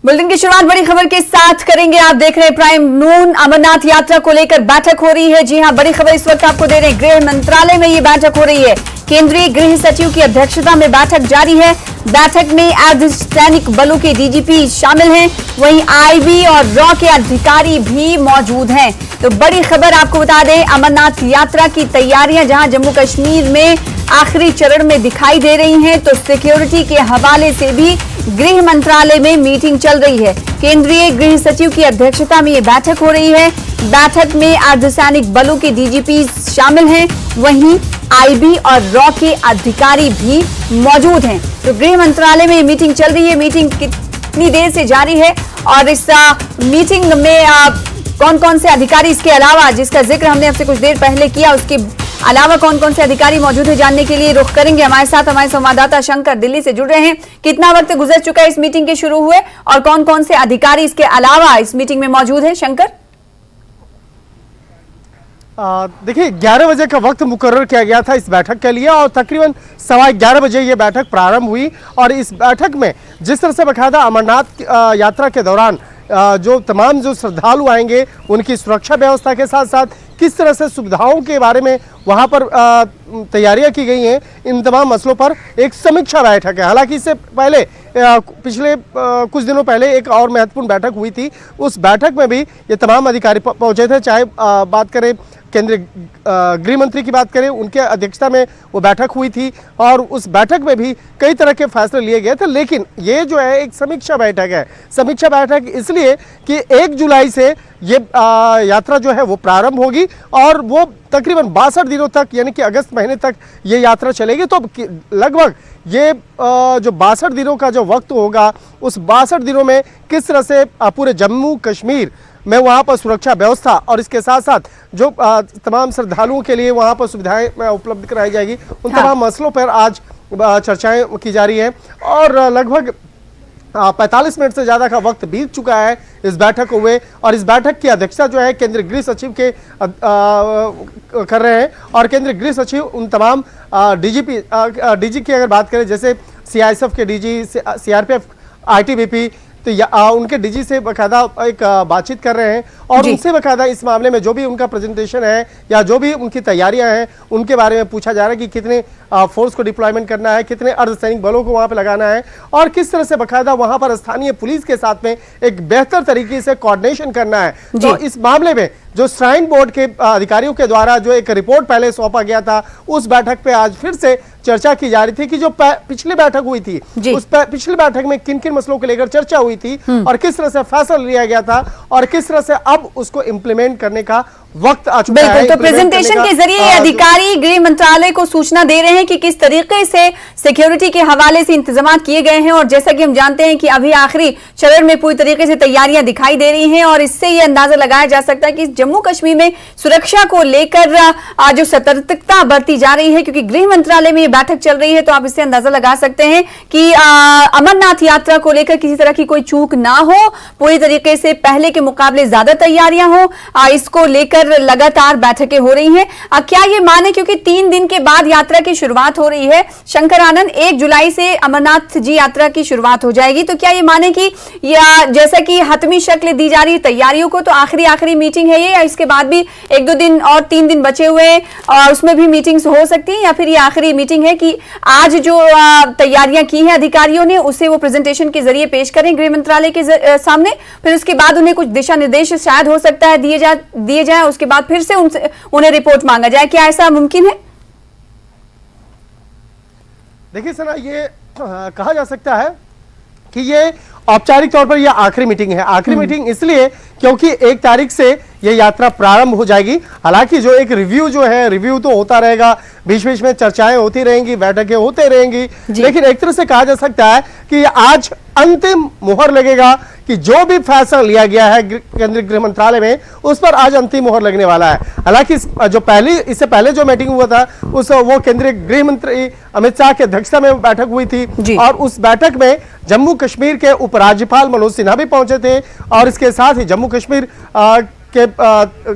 Bulletin की शुरुआत बड़ी खबर के साथ करेंगे। आप देख रहे हैं प्राइम नून। अमरनाथ यात्रा को लेकर बैठक हो रही है। जी हां, बड़ी खबर इस वक्त आपको दे रहे हैं। गृह मंत्रालय में ये बैठक हो रही है। केंद्रीय गृह सचिव की अध्यक्षता में बैठक जारी है। बैठक में अर्धसैनिक बलों के डीजीपी शामिल हैं, वहीं आईबी और रॉ के अधिकारी भी मौजूद हैं। तो बड़ी खबर आपको बता दें, अमरनाथ यात्रा की तैयारियां जहां जम्मू कश्मीर में आखिरी चरण में दिखाई दे रही हैं, तो सिक्योरिटी के हवाले से भी गृह मंत्रालय में मीटिंग चल रही है। केंद्रीय गृह सचिव की अध्यक्षता में यह बैठक हो रही है। बैठक में अर्धसैनिक बलों के डीजीपी शामिल हैं, वहीं आईबी और रॉ के अधिकारी भी मौजूद हैं। तो गृह मंत्रालय में मीटिंग चल रही है। मीटिंग कितनी देर से जारी है और इस मीटिंग में कौन कौन से अधिकारी, इसके अलावा जिसका जिक्र हमने आपसे कुछ देर पहले किया, उसके अलावा कौन कौन से अधिकारी मौजूद है, जानने के लिए रुख करेंगे। हमारे साथ हमारे संवाददाता शंकर दिल्ली से जुड़ रहे हैं। कितना वक्त गुजर चुका है इस मीटिंग के शुरू हुए और कौन कौन से अधिकारी इसके अलावा इस मीटिंग में मौजूद है? शंकर, देखिए 11 बजे का वक्त मुकर्रर किया गया था इस बैठक के लिए और तकरीबन 11:15 बजे ये बैठक प्रारंभ हुई। और इस बैठक में जिस तरह से बकायदा अमरनाथ यात्रा के दौरान जो तमाम जो श्रद्धालु आएंगे उनकी सुरक्षा व्यवस्था के साथ साथ किस तरह से सुविधाओं के बारे में वहाँ पर तैयारियां की गई हैं, इन तमाम मसलों पर एक समीक्षा बैठक है। हालांकि इससे पहले पिछले कुछ दिनों पहले एक और महत्वपूर्ण बैठक हुई थी। उस बैठक में भी ये तमाम अधिकारी पहुंचे थे। चाहे बात करें केंद्रीय गृह मंत्री की बात करें, उनके अध्यक्षता में वो बैठक हुई थी और उस बैठक में भी कई तरह के फैसले लिए गए थे। लेकिन ये जो है एक समीक्षा बैठक है। समीक्षा बैठक इसलिए कि 1 जुलाई से ये यात्रा जो है वो प्रारंभ होगी और वो तकरीबन 62 दिनों तक, यानी कि अगस्त महीने तक ये यात्रा चलेगी। तो लगभग ये जो 62 दिनों का जो वक्त होगा, उस 62 दिनों में किस तरह से पूरे जम्मू कश्मीर में वहाँ पर सुरक्षा व्यवस्था और इसके साथ साथ जो तमाम श्रद्धालुओं के लिए वहाँ पर सुविधाएं उपलब्ध कराई जाएगी, उन तमाम मसलों पर आज चर्चाएं की जा रही हैं। और लगभग 45 मिनट से ज़्यादा का वक्त बीत चुका है इस बैठक हुए और इस बैठक की अध्यक्षता जो है केंद्रीय गृह सचिव के कर रहे हैं। और केंद्रीय गृह सचिव उन तमाम डीजी की अगर बात करें, जैसे सीआईएसएफ के डीजी, सीआरपीएफ, आईटीबीपी, तो उनके डीजी से बकायदा एक बातचीत कर रहे हैं और उनसे बकायदा इस मामले में जो भी उनका प्रेजेंटेशन है या जो भी उनकी तैयारियां हैं उनके बारे में पूछा जा रहा है कि कितने फोर्स को डिप्लॉयमेंट करना है, कितने अर्धसैनिक बलों को वहां पे लगाना है और किस तरह से बकायदा वहां पर स्थानीय पुलिस के साथ में एक बेहतर तरीके से कोऑर्डिनेशन करना है। तो इस मामले में जो श्राइन बोर्ड के अधिकारियों के द्वारा जो एक रिपोर्ट पहले सौंपा गया था, उस बैठक पे आज फिर से चर्चा की जा रही थी कि जो पिछली बैठक हुई थी उस पिछली बैठक में किन किन मसलों को लेकर चर्चा हुई थी और किस तरह से फैसला लिया गया था और किस तरह से अब उसको इंप्लीमेंट करने का वक्त आ चुका है। तो प्रेजेंटेशन के जरिए अधिकारी गृह मंत्रालय को सूचना दे रहे हैं कि किस तरीके से सिक्योरिटी के हवाले से इंतजाम किए गए हैं और जैसा कि हम जानते हैं कि अभी आखिरी चरण में पूरी तरीके से तैयारियां दिखाई दे रही हैं और इससे यह अंदाजा लगाया जा सकता है कि जम्मू कश्मीर में सुरक्षा को लेकर जो सतर्कता बरती जा रही है, क्योंकि गृह मंत्रालय में यह बैठक चल रही है, तो आप इससे अंदाजा लगा सकते हैं कि अमरनाथ यात्रा को लेकर किसी तरह की कोई चूक ना हो, पूरी तरीके से पहले के मुकाबले ज्यादा तैयारियां हो, इसको लेकर लगातार बैठकें हो रही हैं। क्या ये माने, क्योंकि 3 दिन के बाद यात्रा की शुरुआत हो रही है शंकर आनंद, 1 जुलाई से अमरनाथ जी यात्रा की शुरुआत हो जाएगी, तो क्या ये माने कि या जैसा कि हतमी शक्ल दी जा रही है तैयारियों को, तो आखिरी मीटिंग है ये, या इसके बाद भी 1-2 दिन और 3 दिन बचे हुए और उसमें भी मीटिंग्स हो सकती है, या फिर ये आखिरी मीटिंग है कि आज जो तैयारियां की हैं अधिकारियों ने उसे वो प्रेजेंटेशन के जरिए पेश करें गृह मंत्रालय के सामने, फिर उसके बाद उन्हें कुछ दिशा निर्देश शायद हो सकता है दिए जाए, उसके बाद फिर से उन्हें रिपोर्ट मांगा जाए। क्या ऐसा मुमकिन है? देखिए सना, ये कहा जा सकता है कि ये औपचारिक तौर पर यह आखिरी मीटिंग है। आखिरी मीटिंग इसलिए क्योंकि 1 तारीख से यह यात्रा प्रारंभ हो जाएगी। हालांकि जो एक रिव्यू तो होता रहेगा, बीच बीच में चर्चाएं होती रहेंगी, बैठकें होते रहेंगी, लेकिन एक तरह से कहा जा सकता है कि आज अंतिम मुहर लगेगा कि जो भी फैसला लिया गया है केंद्रीय गृह मंत्रालय में, उस पर आज अंतिम मुहर लगने वाला है। हालांकि जो इससे पहले जो मीटिंग हुआ था वो केंद्रीय गृह मंत्री अमित शाह की अध्यक्षता में बैठक हुई थी और उस बैठक में जम्मू कश्मीर के उपराज्यपाल मनोज सिन्हा भी पहुंचे थे और इसके साथ ही जम्मू कश्मीर के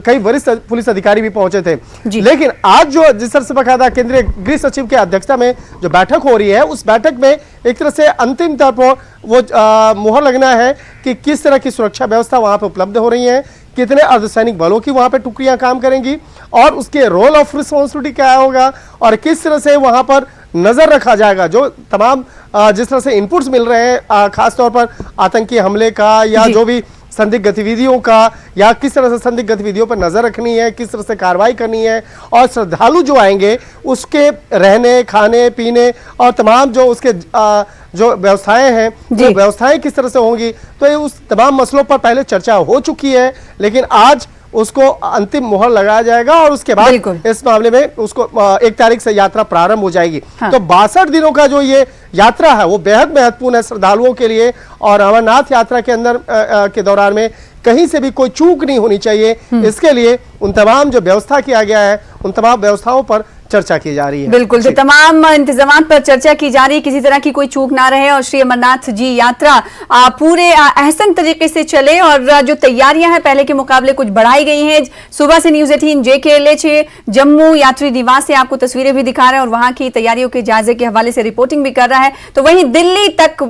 कई वरिष्ठ पुलिस अधिकारी भी पहुंचे थे। जी। लेकिन आज जो जिस तरह से बकायदा केंद्रीय गृह सचिव की अध्यक्षता में जो बैठक हो रही है, उस बैठक में एक तरह से अंतिम तौर पर वो मुहर लगना है कि किस तरह की सुरक्षा व्यवस्था वहां पर उपलब्ध हो रही है, कितने अर्धसैनिक बलों की वहां पर टुकड़ियां काम करेंगी और उसके रोल ऑफ रिस्पॉन्सिबिलिटी क्या होगा और किस तरह से वहां पर नजर रखा जाएगा। जो तमाम जिस तरह से इनपुट्स मिल रहे हैं खासतौर पर आतंकी हमले का या जो भी संदिग्ध गतिविधियों का या किस तरह से संदिग्ध गतिविधियों पर नजर रखनी है, किस तरह से कार्रवाई करनी है और श्रद्धालु जो आएंगे उसके रहने खाने पीने और तमाम जो उसके जो व्यवस्थाएं हैं वो व्यवस्थाएं किस तरह से होंगी, तो ये उस तमाम मसलों पर पहले चर्चा हो चुकी है। लेकिन आज उसको अंतिम मुहर लगाया जाएगा और उसके बाद इस मामले में उसको 1 तारीख से यात्रा प्रारंभ हो जाएगी। हाँ। तो 62 दिनों का जो ये यात्रा है वो बेहद महत्वपूर्ण है श्रद्धालुओं के लिए और अमरनाथ यात्रा के अंदर के दौरान में कहीं से भी कोई चूक नहीं होनी चाहिए। इसके लिए उन तमाम जो व्यवस्था किया गया है उन तमाम व्यवस्थाओं पर चर्चा की जा रही है। बिल्कुल, तो तमाम इंतजामात पर चर्चा की जा रही है, किसी तरह की कोई चूक ना रहे और श्री अमरनाथ जी यात्रा पूरे अहसन तरीके से चले। और जो तैयारियां हैं पहले के मुकाबले कुछ बढ़ाई गई हैं। सुबह से न्यूज़ 18 JKLH जम्मू यात्री निवास से आपको तस्वीरें भी दिखा रहे हैं और वहां की तैयारियों के जायजे के हवाले से रिपोर्टिंग भी कर रहा है। तो वहीं दिल्ली तक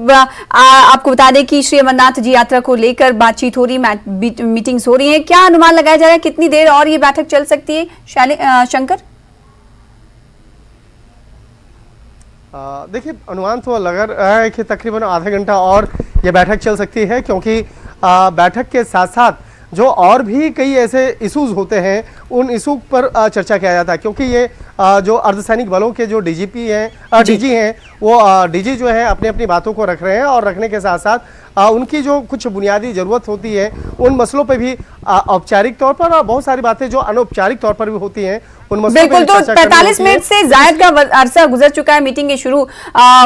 आपको बता दें कि श्री अमरनाथ जी यात्रा को लेकर बातचीत हो रही, मीटिंग्स हो रही है। क्या अनुमान लगाया जा रहा है, कितनी देर और ये बैठक चल सकती है शंकर? देखिए, अनुमान तो लग रहा है कि तकरीबन आधा घंटा और ये बैठक चल सकती है, क्योंकि बैठक के साथ साथ जो और भी कई ऐसे इश्यूज होते हैं उन इशू पर चर्चा किया जाता है। क्योंकि ये जो अर्धसैनिक बलों के जो डीजीपी हैं डीजी हैं वो डीजी जो है अपनी अपनी बातों को रख रहे हैं और रखने के साथ साथ उनकी जो कुछ बुनियादी ज़रूरत होती है उन मसलों पे भी औपचारिक तौर पर और बहुत सारी बातें जो अनौपचारिक तौर पर भी होती हैं उन मसलों पे बिल्कुल। तो 45 मिनट से जायद का अरसा गुजर चुका है मीटिंग के शुरू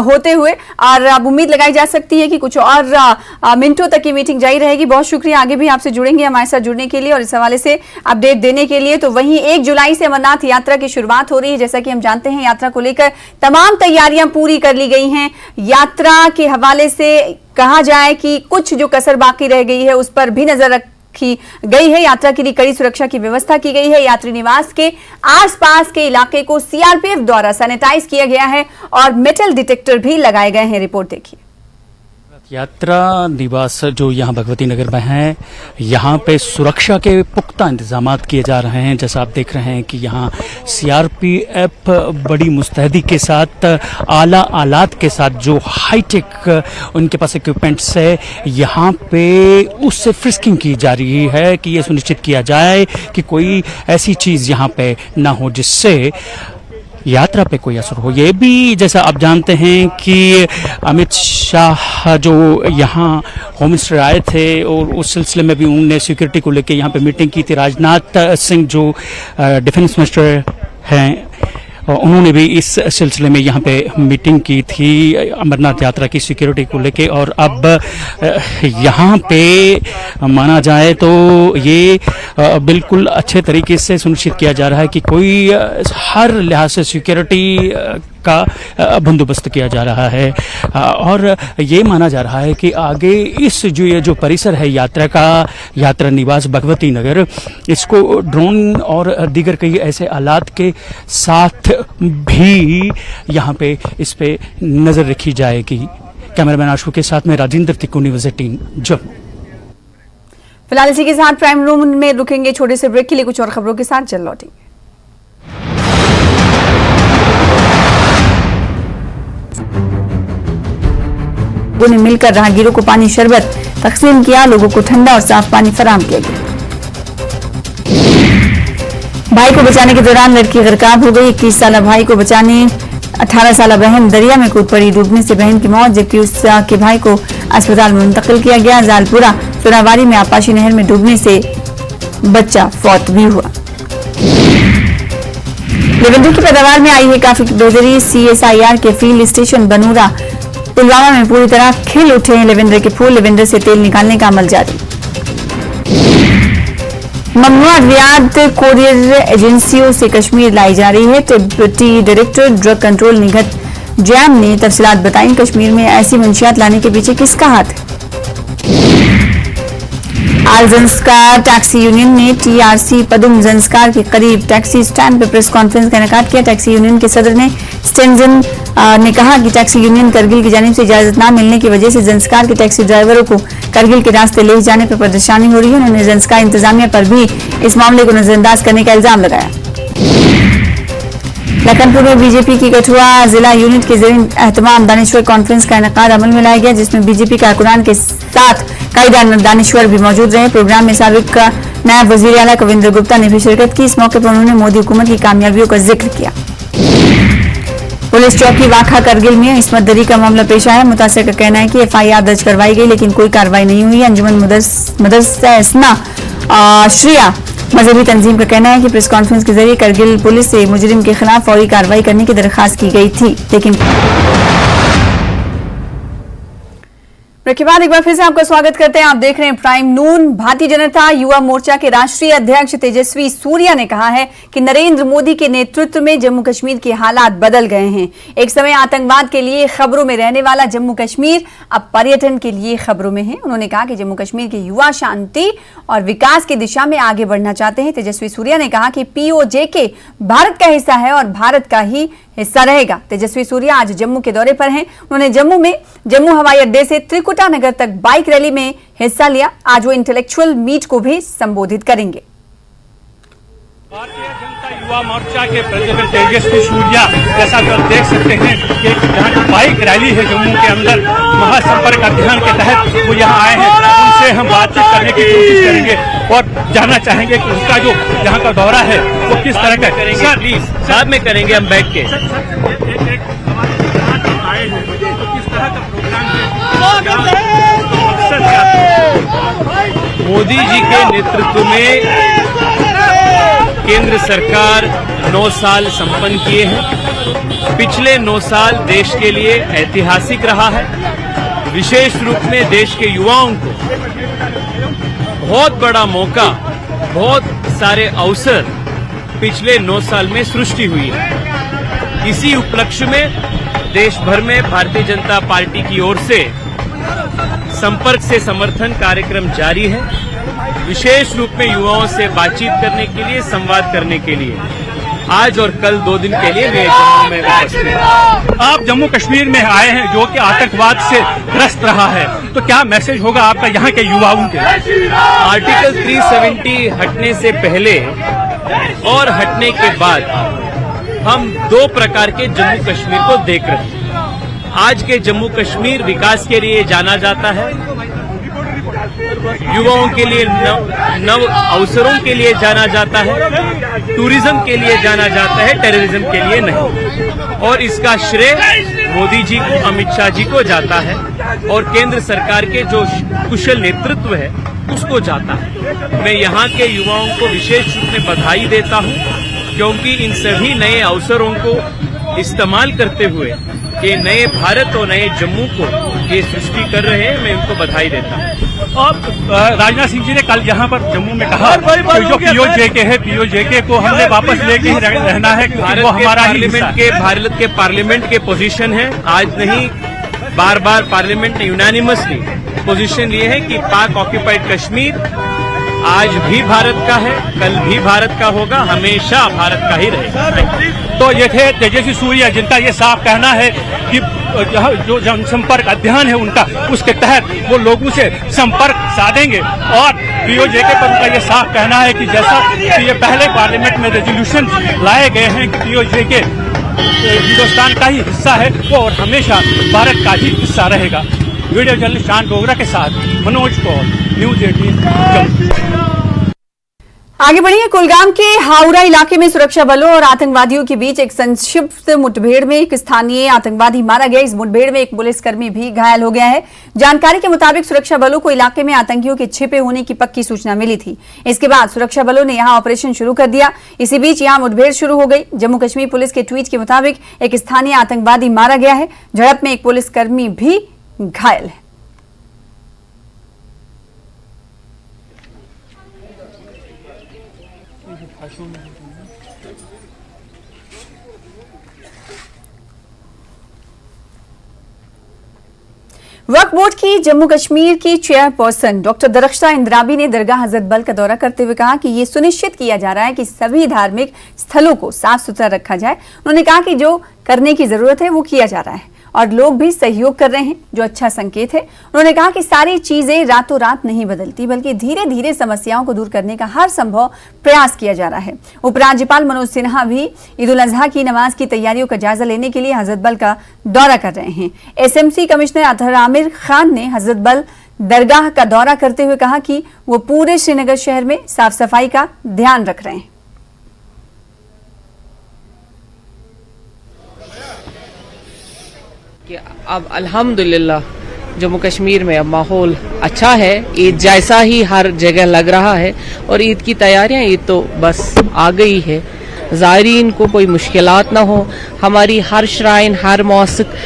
होते हुए और अब उम्मीद लगाई जा सकती है कि कुछ और मिनटों तक की मीटिंग जारी रहेगी। बहुत शुक्रिया, आगे भी आपसे जुड़ेंगे हमारे साथ जुड़ने के लिए और इस हवाले से अपडेट देने के लिए। तो वहीं 1 जुलाई से अमरनाथ यात्रा की शुरुआत हो रही है। जैसा कि हम जानते हैं यात्रा को लेकर तमाम तैयारियां पूरी कर ली गई हैं। यात्रा के हवाले से कहा जाए कि कुछ जो कसर बाकी रह गई है उस पर भी नजर रखी गई है। यात्रा के लिए कड़ी सुरक्षा की व्यवस्था की गई है। यात्री निवास के आसपास के इलाके को CRPF द्वारा सैनिटाइज किया गया है और मेटल डिटेक्टर भी लगाए गए हैं। रिपोर्ट देखिए। यात्रा निवास जो यहाँ भगवती नगर में है, यहाँ पे सुरक्षा के पुख्ता इंतजाम किए जा रहे हैं। जैसा आप देख रहे हैं कि यहाँ CRPF बड़ी मुस्तैदी के साथ आला आलात के साथ जो हाईटेक उनके पास इक्विपमेंट्स है, यहाँ पे उससे फ्रिस्किंग की जा रही है कि ये सुनिश्चित किया जाए कि कोई ऐसी चीज़ यहाँ पे ना हो जिससे यात्रा पे कोई असर हो। ये भी जैसा आप जानते हैं कि अमित शाह जो यहाँ होम मिनिस्टर आए थे और उस सिलसिले में भी उन्होंने सिक्योरिटी को लेकर यहाँ पे मीटिंग की थी। राजनाथ सिंह जो डिफेंस मिनिस्टर हैं उन्होंने भी इस सिलसिले में यहाँ पे मीटिंग की थी अमरनाथ यात्रा की सिक्योरिटी को लेके। और अब यहाँ पे माना जाए तो ये बिल्कुल अच्छे तरीके से सुनिश्चित किया जा रहा है कि कोई हर लिहाज से सिक्योरिटी का बंदोबस्त किया जा रहा है और ये माना जा रहा है कि आगे इस ये जो परिसर है यात्रा का, यात्रा निवास भगवती नगर, इसको ड्रोन और दीगर कई ऐसे आलात के साथ भी यहाँ पे इस पे नजर रखी जाएगी। कैमरामैन आशु के साथ में राजेंद्र तिक्कू, न्यूज़ 18 जम्मू। फिलहाल इसी के साथ प्राइम रूम में रुकेंगे छोटे से ब्रेक के लिए, कुछ और खबरों के साथ जल्द लौटेंगे। लोगों ने मिलकर राहगीरों को पानी शरबत तकसीम किया, लोगों को ठंडा और साफ पानी फराहम किया गया। भाई को बचाने के दौरान लड़की गरकाब हो गई। 21 साल भाई को बचाने 18 साल बहन दरिया में कूद पड़ी। डूबने से बहन की मौत, जबकि उसके भाई को अस्पताल में मुंतकिल किया गया। जालपुरा सोनावारी में आपाशी नहर में डूबने से बच्चा फौत भी हुआ। लेवेंडर की पैदावार में आई है काफी बेहतरी। CSIR के फील्ड स्टेशन बनूरा पुलवामा में पूरी तरह खिल उठे हैं लेवेंडर के फूल। लेवेंडर से तेल निकालने का अमल जारी। ममनुआ अद्वियात कोरियर एजेंसियों से कश्मीर लाई जा रही है। Deputy director drug control निगत jam ने तफसीलात बताई। कश्मीर में ऐसी मंशियात लाने के पीछे किसका हाथ है? बाल संस्कार टैक्सी यूनियन ने टीआरसी पदुम संस्कार के करीब टैक्सी स्टैंड पर प्रेस कॉन्फ्रेंस का इनेकाद किया। टैक्सी यूनियन के सदर ने स्टेंजन ने कहा कि टैक्सी यूनियन करगिल की जानिब से इजाजत न मिलने की वजह से संस्कार के टैक्सी ड्राइवरों को करगिल के रास्ते ले जाने पर परेशानी हो रही है। उन्होंने संस्कार इंतजामिया पर भी इस मामले को नजरअंदाज करने का इल्जाम लगाया। लखनपुर में बीजेपी की कठुआ जिला यूनिट के ज़रिए एहतमाम दानिश्वर कॉन्फ्रेंस का इनेकाद अमल में लाया गया, जिसमें बीजेपी कारकुनान के साथ कई दानिश्वर भी मौजूद रहे। प्रोग्राम में साबिक नायब वजीर आला कविंद्र गुप्ता ने भी शिरकत की। इस मौके पर उन्होंने मोदी हुकूमत की कामयाबियों का जिक्र किया। पुलिस चौकी वाखा करगिल में इस्मत दरी का मामला पेश आया। मुतासिर का कहना है कि एफआईआर दर्ज करवाई गई लेकिन कोई कार्रवाई नहीं हुई। अंजुमन मदरसा श्रिया मजहबी तंजीम का कहना है कि प्रेस कॉन्फ्रेंस के जरिए करगिल पुलिस से मुजरिम के खिलाफ फौरी कार्रवाई करने की दरखास्त की गई थी, लेकिन के बाद एक बार फिर से आपका स्वागत करते हैं। आप देख रहे हैं प्राइम नून। भारतीय जनता युवा मोर्चा के राष्ट्रीय अध्यक्ष तेजस्वी सूर्या ने कहा है कि नरेंद्र मोदी के नेतृत्व में जम्मू कश्मीर के हालात बदल गए हैं। एक समय आतंकवाद के लिए खबरों में रहने वाला जम्मू कश्मीर अब पर्यटन के लिए खबरों में है। उन्होंने कहा कि जम्मू कश्मीर के युवा शांति और विकास की दिशा में आगे बढ़ना चाहते हैं। तेजस्वी सूर्या ने कहा कि पीओजेके भारत का हिस्सा है और भारत का ही हिस्सा रहेगा। तेजस्वी सूर्या आज जम्मू के दौरे पर हैं। उन्होंने जम्मू हवाई अड्डे से त्रिकुटा नगर तक बाइक रैली में हिस्सा लिया। आज वो इंटेलेक्चुअल मीट को भी संबोधित करेंगे। भारतीय जनता युवा मोर्चा के प्रेसिडेंट तेजस्वी सूर्या, जैसा कि आप देख सकते हैं कि यहाँ बाइक रैली है जम्मू के अंदर, महासंपर्क अभियान के तहत वो यहाँ आए हैं। उनसे हम बातचीत करने की कोशिश करेंगे और जानना चाहेंगे कि उनका जो यहाँ का दौरा है वो किस तरह का करेंगे। सर प्लीज बाद में करेंगे हम बैठ के। आए हैं तो किस तरह का प्रोग्राम है? मोदी जी के नेतृत्व में केंद्र सरकार 9 साल संपन्न किए हैं। पिछले 9 साल देश के लिए ऐतिहासिक रहा है। विशेष रूप में देश के युवाओं को बहुत बड़ा मौका, बहुत सारे अवसर पिछले 9 साल में सृष्टि हुई है। इसी उपलक्ष्य में देश भर में भारतीय जनता पार्टी की ओर से संपर्क से समर्थन कार्यक्रम जारी है। विशेष रूप में युवाओं से बातचीत करने के लिए, संवाद करने के लिए आज और कल 2 दिन के लिए मैं जम्मू में उपस्थित हूं। आप जम्मू कश्मीर में आए हैं जो कि आतंकवाद से ग्रस्त रहा है, तो क्या मैसेज होगा आपका यहाँ के युवाओं के? आर्टिकल 370 हटने से पहले और हटने के बाद हम 2 प्रकार के जम्मू कश्मीर को देख रहे हैं। आज के जम्मू कश्मीर विकास के लिए जाना जाता है, युवाओं के लिए नव अवसरों के लिए जाना जाता है, टूरिज्म के लिए जाना जाता है, टेररिज्म के लिए नहीं। और इसका श्रेय मोदी जी को, अमित शाह जी को जाता है और केंद्र सरकार के जो कुशल नेतृत्व है उसको जाता है। मैं यहाँ के युवाओं को विशेष रूप में बधाई देता हूँ, क्योंकि इन सभी नए अवसरों को इस्तेमाल करते हुए ये नए भारत और नए जम्मू को ये सृष्टि कर रहे हैं। मैं उनको बधाई देता हूँ। और राजनाथ सिंह जी ने कल यहाँ पर जम्मू में कहा कि जो पीओजेके है, पीओजेके को हमने वापस लेके ही रहना है, क्योंकि वो हमारा भारत के पार्लियामेंट के पोजीशन है। आज नहीं, बार बार पार्लियामेंट ने यूनानिमसली पोजीशन लिए है कि पाक ऑक्यूपाइड कश्मीर आज भी भारत का है, कल भी भारत का होगा, हमेशा भारत का ही रहेगा। तो ये थे तेजस्वी सूर्या, जिनका ये साफ कहना है कि जो जनसंपर्क अभियान है उनका, उसके तहत वो लोगों से संपर्क साधेंगे। और पीओजेके पर उनका ये साफ कहना है कि जैसा कि ये पहले पार्लियामेंट में रेजोल्यूशन लाए गए हैं कि पीओजेके हिंदुस्तान का ही हिस्सा है, वो और हमेशा भारत का ही हिस्सा रहेगा। वीडियो जर्नलिस्ट शान डोगरा के साथ मनोज कौल, न्यूज 18। आगे बढ़िए। कुलगाम के हावड़ा इलाके में सुरक्षा बलों और आतंकवादियों के बीच एक संक्षिप्त मुठभेड़ में एक स्थानीय आतंकवादी मारा गया। इस मुठभेड़ में एक पुलिसकर्मी भी घायल हो गया है। जानकारी के मुताबिक सुरक्षा बलों को इलाके में आतंकियों के छिपे होने की पक्की सूचना मिली थी। इसके बाद सुरक्षा बलों ने यहां ऑपरेशन शुरू कर दिया। इसी बीच यहां मुठभेड़ शुरू हो गई। जम्मू कश्मीर पुलिस के ट्वीट के मुताबिक एक स्थानीय आतंकवादी मारा गया है। झड़प में एक पुलिसकर्मी भी घायल है। वक्फ बोर्ड की जम्मू कश्मीर की चेयरपर्सन डॉक्टर दरख्शां इंद्राबी ने दरगाह हजरत बल का दौरा करते हुए कहा कि ये सुनिश्चित किया जा रहा है कि सभी धार्मिक स्थलों को साफ सुथरा रखा जाए। उन्होंने कहा कि जो करने की जरूरत है वो किया जा रहा है और लोग भी सहयोग कर रहे हैं, जो अच्छा संकेत है। उन्होंने कहा कि सारी चीजें रातों रात नहीं बदलती, बल्कि धीरे धीरे समस्याओं को दूर करने का हर संभव प्रयास किया जा रहा है। उपराज्यपाल मनोज सिन्हा भी ईद उल अजहा की नमाज की तैयारियों का जायजा लेने के लिए हजरत बल का दौरा कर रहे हैं। एसएमसी कमिश्नर अतहर आमिर खान ने हजरत बल दरगाह का दौरा करते हुए कहा कि वो पूरे श्रीनगर शहर में साफ सफाई का ध्यान रख रहे हैं। कि अब अल्हम्दुलिल्लाह जम्मू कश्मीर में अब माहौल अच्छा है, ईद जैसा ही हर जगह लग रहा है और ईद की तैयारियां ईद तो बस आ गई है। ज़ायरीन को कोई मुश्किलात ना हो, हमारी हर श्राइन हर मौसिक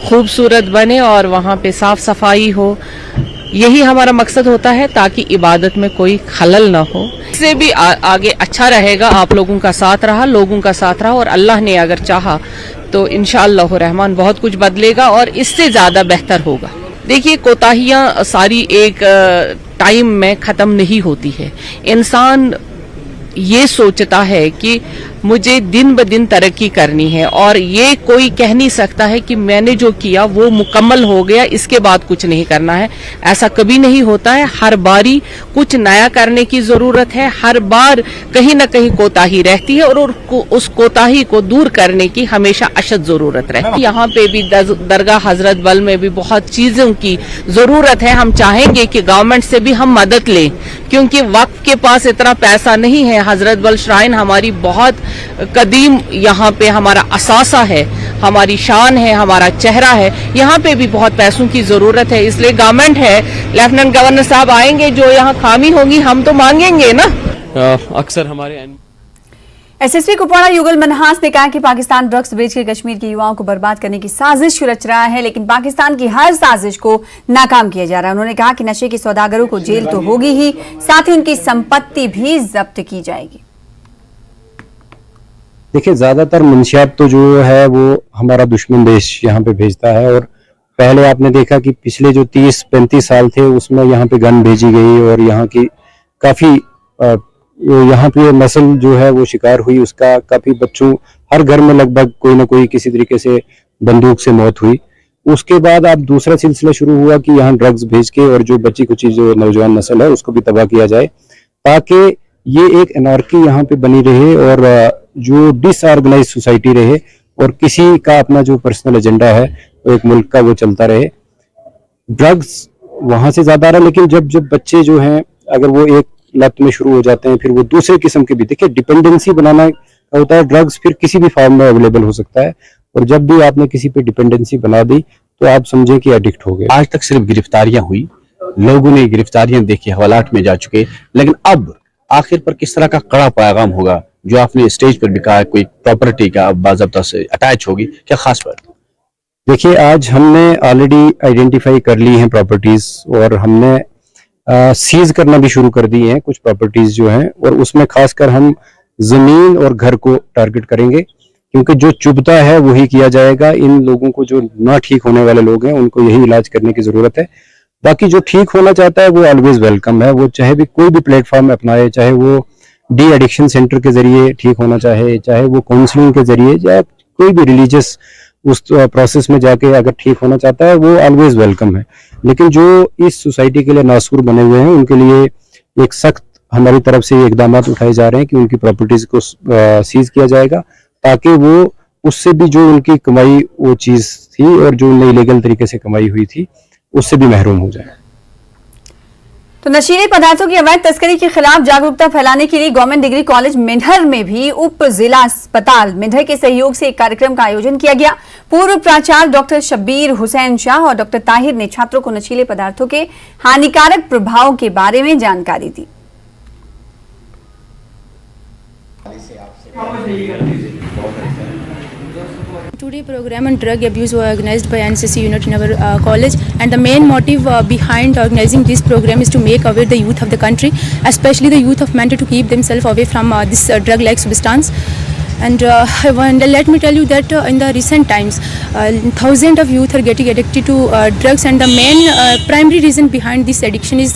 खूबसूरत बने और वहाँ पे साफ सफाई हो, यही हमारा मकसद होता है ताकि इबादत में कोई खलल ना हो। इससे भी आगे अच्छा रहेगा। आप लोगों का साथ रहा, लोगों का साथ रहा और अल्लाह ने अगर चाहा तो इंशाअल्लाह रहमान बहुत कुछ बदलेगा और इससे ज्यादा बेहतर होगा। देखिए, कोताहियां सारी एक टाइम में खत्म नहीं होती है। इंसान ये सोचता है कि मुझे दिन ब दिन तरक्की करनी है और ये कोई कह नहीं सकता है कि मैंने जो किया वो मुकम्मल हो गया, इसके बाद कुछ नहीं करना है। ऐसा कभी नहीं होता है। हर बारी कुछ नया करने की जरूरत है। हर बार कहीं ना कहीं कोताही रहती है और उस कोताही को दूर करने की हमेशा अशद जरूरत रहती है। यहाँ पे भी दरगाह हजरत बल में भी बहुत चीजों की जरूरत है। हम चाहेंगे कि गवर्नमेंट से भी हम मदद लें, क्योंकि वक्फ के पास इतना पैसा नहीं है। हजरत बल श्राइन हमारी बहुत कदीम, यहाँ पे हमारा असासा है, हमारी शान है, हमारा चेहरा है। यहाँ पे भी बहुत पैसों की जरूरत है। इसलिए गवर्नमेंट है, लेफ्टिनेंट गवर्नर साहब आएंगे, जो यहाँ खामी होगी हम तो मांगेंगे ना। अक्सर हमारे एसएसपी कुपवाड़ा युगल मनहास ने कहा कि पाकिस्तान ड्रग्स बेचकर कश्मीर के युवाओं को बर्बाद करने की साजिश रच रहा है, लेकिन पाकिस्तान की हर साजिश को नाकाम किया जा रहा है। उन्होंने कहा कि नशे के सौदागरों को जेल तो होगी ही, साथ ही उनकी संपत्ति भी जब्त की जाएगी। देखिए, ज्यादातर मंशियात तो जो है वो हमारा दुश्मन देश यहाँ पे भेजता है और पहले आपने देखा कि पिछले जो 30-35 साल थे उसमें यहाँ पे गन भेजी गई और यहाँ की काफी यहाँ पे नस्ल जो है वो शिकार हुई। उसका काफी बच्चों, हर घर में लगभग कोई ना कोई किसी तरीके से बंदूक से मौत हुई। उसके बाद अब दूसरा सिलसिला शुरू हुआ कि यहाँ ड्रग्स भेज के और जो बच्ची कुची जो नौजवान नस्ल है उसको भी तबाह किया जाए, ताकि ये एक एनार्की यहाँ पे बनी रहे और जो डिसऑर्गेनाइज सोसाइटी रहे और किसी का अपना जो पर्सनल एजेंडा है वो एक मुल्क का वो चलता रहे। ड्रग्स वहां से ज्यादा आ रहा है, लेकिन जब बच्चे जो हैं अगर वो एक लत में शुरू हो जाते हैं फिर वो दूसरे किस्म के भी, देखिए डिपेंडेंसी बनाना होता है। ड्रग्स फिर किसी भी फॉर्म में अवेलेबल हो सकता है और जब भी आपने किसी पे डिपेंडेंसी बना दी तो आप समझे कि एडिक्ट हो गए। आज तक सिर्फ गिरफ्तारियां हुई, लोगों ने गिरफ्तारियां देखी, हवालात में जा चुके, लेकिन अब आखिर पर किस तरह का कड़ा पैगाम होगा जो आपने स्टेज पर भी कहा, कोई प्रॉपर्टी का बाज़ाब्ता से अटैच होगी, क्या खास बात? देखिए, आज हमने ऑलरेडी आइडेंटिफाई कर ली हैं प्रॉपर्टीज और हमने सीज करना भी शुरू कर दी हैं कुछ प्रॉपर्टीज जो हैं, और उसमें खासकर हम जमीन और घर को टारगेट करेंगे, क्योंकि जो चुभता है वही किया जाएगा। इन लोगों को, जो ना ठीक होने वाले लोग हैं, उनको यही इलाज करने की जरूरत है। बाकी जो ठीक होना चाहता है वो ऑलवेज वेलकम है। वो चाहे भी कोई भी प्लेटफॉर्म अपनाए, चाहे वो डी एडिक्शन सेंटर के जरिए ठीक होना चाहे वो काउंसलिंग के जरिए, या कोई भी रिलीजियस उस प्रोसेस में जाके अगर ठीक होना चाहता है, वो ऑलवेज वेलकम है। लेकिन जो इस सोसाइटी के लिए नासूर बने हुए हैं उनके लिए एक सख्त हमारी तरफ से इकदाम उठाए जा रहे हैं कि उनकी प्रॉपर्टीज को सीज किया जाएगा, ताकि वो उससे भी जो उनकी कमाई वो चीज थी और जो इलीगल तरीके से कमाई हुई थी उससे भी महरूम हो जाए। तो नशीले पदार्थों की अवैध तस्करी के खिलाफ जागरूकता फैलाने के लिए गवर्नमेंट डिग्री कॉलेज मेंढर में भी उप जिला अस्पताल मेंढर के सहयोग से एक कार्यक्रम का आयोजन किया गया। पूर्व प्राचार्य डॉक्टर शब्बीर हुसैन शाह और डॉक्टर ताहिर ने छात्रों को नशीले पदार्थों के हानिकारक प्रभाव के बारे में जानकारी दी। Today program on drug abuse was organized by NCC unit in our college, and the main motive behind organizing this program is to make aware the youth of the country, especially the youth of Mandir, to keep themselves away from this drug-like substance. And let me tell you that in the recent times, thousands of youth are getting addicted to drugs, and the main primary reason behind this addiction is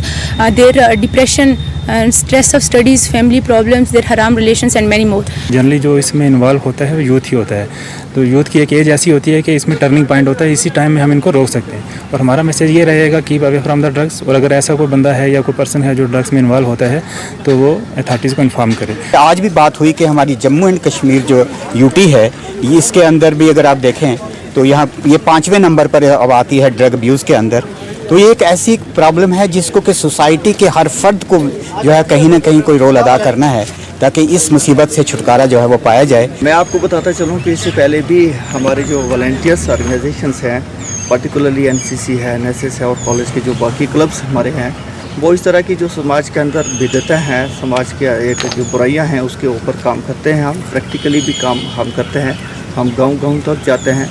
their depression and stress of studies, family problems, their haram relations and many more. Generally जो इसमें involve होता है वो youth ही होता है, तो youth की एक एज ऐसी होती है कि इसमें टर्निंग पॉइंट होता है, इसी टाइम में हम इनको रोक सकते हैं। और हमारा मैसेज ये रहेगा keep away from the drugs, और अगर ऐसा कोई बंदा है या कोई पर्सन है जो ड्रग्स में इन्वॉल्व होता है तो वो अथॉरिटीज़ को इन्फॉर्म करे। आज भी बात हुई कि हमारी जम्मू एंड कश्मीर जो यूटी है, ये इसके अंदर भी अगर आप देखें तो यहाँ ये 5वें नंबर पर अब आती है ड्रग अब्यूज़ के अंदर। तो ये एक ऐसी प्रॉब्लम है जिसको कि सोसाइटी के हर फर्द को जो है कहीं ना कहीं कोई रोल अदा करना है ताकि इस मुसीबत से छुटकारा जो है वो पाया जाए। मैं आपको बताता चलूँ कि इससे पहले भी हमारे जो वॉलंटियर्स ऑर्गेनाइजेशंस हैं, पर्टिकुलरली एनसीसी है, एनएसएस है और कॉलेज के जो बाकी क्लब्स हमारे हैं, वो इस तरह की जो समाज के अंदर विविधता हैं, समाज के एक जो बुराइयां हैं उसके ऊपर काम करते हैं। हम प्रैक्टिकली भी काम हम करते हैं, हम गांव-गांव तक जाते हैं।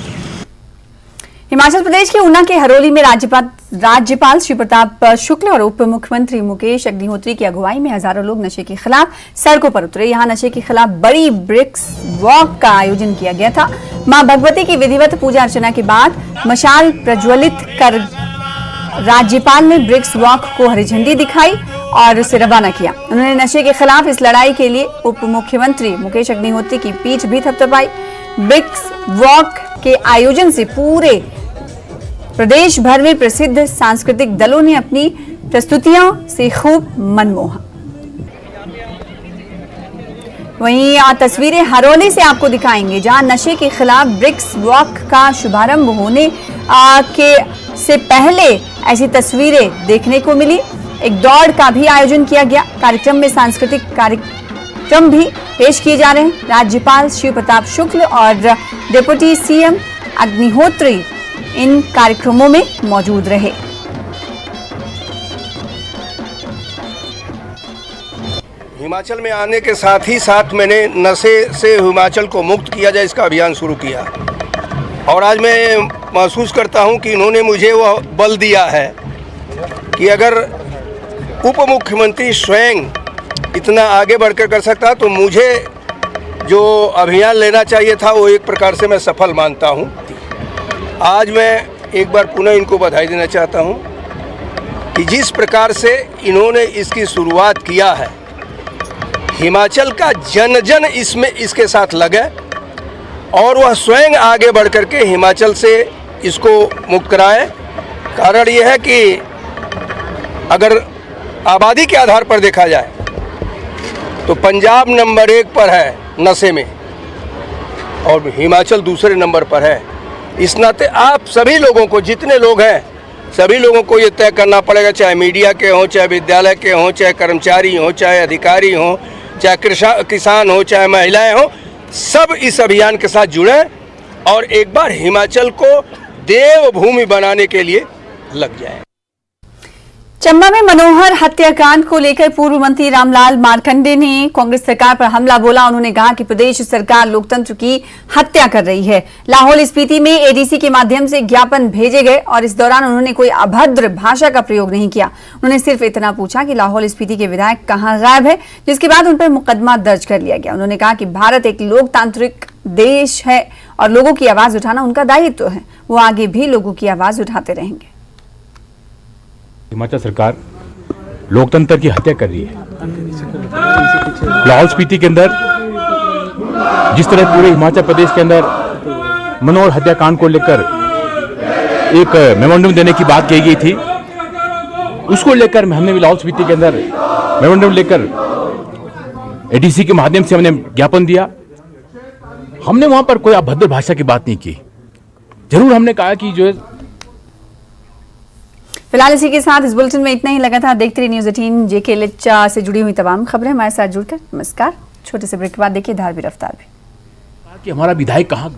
हिमाचल प्रदेश के ऊना के हरोली में राज्यपाल श्री प्रताप शुक्ल और उप मुख्यमंत्री मुकेश अग्निहोत्री की अगुवाई में हजारों लोग नशे के खिलाफ सड़कों पर उतरे। यहां नशे के खिलाफ बड़ी ब्रिक्स वॉक का आयोजन किया गया था। मां भगवती की विधिवत पूजा अर्चना के बाद मशाल प्रज्वलित कर राज्यपाल ने ब्रिक्स वॉक को हरी झंडी दिखाई और उसे रवाना किया। उन्होंने नशे के खिलाफ इस लड़ाई के लिए उप मुख्यमंत्री मुकेश अग्निहोत्री की पीठ भी थपथपाई। ब्रिक्स वॉक के आयोजन से पूरे प्रदेश भर में प्रसिद्ध सांस्कृतिक दलों ने अपनी प्रस्तुतियों से खूब मनमोहा। वहीं तस्वीरें हरोली से आपको दिखाएंगे जहां नशे के खिलाफ ब्रिक्स वॉक का शुभारंभ होने के से पहले ऐसी तस्वीरें देखने को मिली। एक दौड़ का भी आयोजन किया गया। कार्यक्रम में सांस्कृतिक कार्यक्रम भी पेश किए जा रहे हैं। राज्यपाल श्री प्रताप शुक्ल और डिप्टी सीएम अग्निहोत्री इन कार्यक्रमों में मौजूद रहे। हिमाचल में आने के साथ ही साथ मैंने नशे से हिमाचल को मुक्त किया जाए इसका अभियान शुरू किया, और आज मैं महसूस करता हूं कि इन्होंने मुझे वह बल दिया है कि अगर उप मुख्यमंत्री स्वयं इतना आगे बढ़कर कर सकता तो मुझे जो अभियान लेना चाहिए था वो एक प्रकार से मैं सफल मानता हूं। आज मैं एक बार पुनः इनको बधाई देना चाहता हूं कि जिस प्रकार से इन्होंने इसकी शुरुआत किया है, हिमाचल का जन जन इसमें इसके साथ लगे और वह स्वयं आगे बढ़ कर के हिमाचल से इसको मुक्त कराए। कारण यह है कि अगर आबादी के आधार पर देखा जाए तो पंजाब नंबर 1 पर है नशे में और हिमाचल दूसरे नंबर पर है। इस नाते आप सभी लोगों को, जितने लोग हैं सभी लोगों को ये तय करना पड़ेगा, चाहे मीडिया के हों, चाहे विद्यालय के हों, चाहे कर्मचारी हों, चाहे अधिकारी हों, चाहे किसान हो, चाहे महिलाएं हो, सब इस अभियान के साथ जुड़े और एक बार हिमाचल को देवभूमि बनाने के लिए लग जाए। चंबा में मनोहर हत्याकांड को लेकर पूर्व मंत्री रामलाल मारकंडे ने कांग्रेस सरकार पर हमला बोला। उन्होंने कहा कि प्रदेश सरकार लोकतंत्र की हत्या कर रही है। लाहौल स्पीति में एडीसी के माध्यम से ज्ञापन भेजे गए और इस दौरान उन्होंने कोई अभद्र भाषा का प्रयोग नहीं किया। उन्होंने सिर्फ इतना पूछा कि लाहौल स्पीति के विधायक कहां गायब है, जिसके बाद उन पर मुकदमा दर्ज कर लिया गया। उन्होंने कहा कि भारत एक लोकतांत्रिक देश है और लोगों की आवाज उठाना उनका दायित्व है। वो आगे भी लोगों की आवाज उठाते रहेंगे। हिमाचल सरकार लोकतंत्र की हत्या कर रही है। लाहौल स्पीति के अंदर जिस तरह पूरे हिमाचल प्रदेश के अंदर मनोहर हत्याकांड को लेकर एक मेमोरेंडम देने की बात कही गई थी, उसको लेकर हमने भी लाहौल स्पीति के अंदर मेमोरेंडम लेकर एडीसी के माध्यम से हमने ज्ञापन दिया। हमने वहां पर कोई अभद्र भाषा की बात नहीं की। जरूर हमने कहा कि जो फिलहाल इसी के साथ इस बुलेटिन में इतना ही। लगातार देखते रहिए न्यूज़ 18 जेके लिच्चा से जुड़ी हुई तमाम खबरें हमारे साथ जुड़कर। नमस्कार। छोटे से ब्रेक के बाद देखिए धार भी रफ्तार भी। कि हमारा विधायक कहाँ